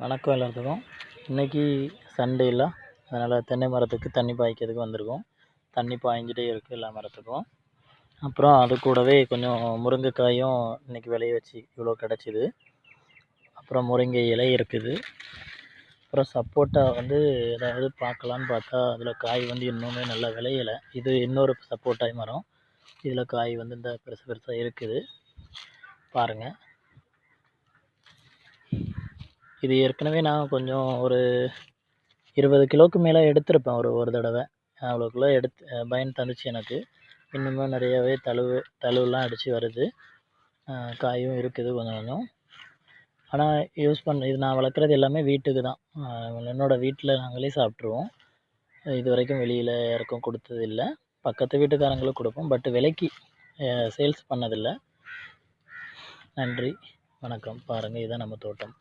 வணக்கம் எல்லாத்துக்கும். இன்றைக்கி சண்டேல அதனால் தென்னை மரத்துக்கு தண்ணி பாய்க்கிறதுக்கு வந்திருக்கோம். தண்ணி பாய்ஞ்சிட்டே இருக்குது எல்லா மரத்துக்கும். அப்புறம் அது கூடவே கொஞ்சம் முருங்கைக்காயும் இன்றைக்கி விளைய வச்சு இவ்வளோ கிடச்சிது. அப்புறம் முருங்கை இலை இருக்குது. அப்புறம் சப்போட்டா ஏதாவது பார்க்கலான்னு பார்த்தா அதில் காய் இன்னுமே நல்லா விளையலை. இது இன்னொரு சப்போட்டாய் மரம். இதில் காய் இந்த பெருசு பெருசாக இருக்குது பாருங்கள். இது ஏற்கனவே நான் கொஞ்சம் ஒரு 20 கிலோவுக்கு மேலே எடுத்திருப்பேன் ஒரு தடவை. அவ்வளோ கிலோ பயன் தந்துச்சு எனக்கு. இன்னுமே நிறையாவே தழுவெலாம் அடித்து வருது. காயும் இருக்குது கொஞ்சம் கொஞ்சம். ஆனால் இது நான் வளர்க்குறது எல்லாமே வீட்டுக்கு தான். என்னோடய வீட்டில் நாங்களே சாப்பிட்ருவோம். இது வரைக்கும் வெளியில் யாருக்கும் கொடுத்ததில்லை. பக்கத்து வீட்டுக்காரங்களுக்கு கொடுப்போம். பட் விலைக்கு சேல்ஸ் பண்ணதில்லை. நன்றி, வணக்கம். பாருங்கள், இதுதான் நம்ம தோட்டம்.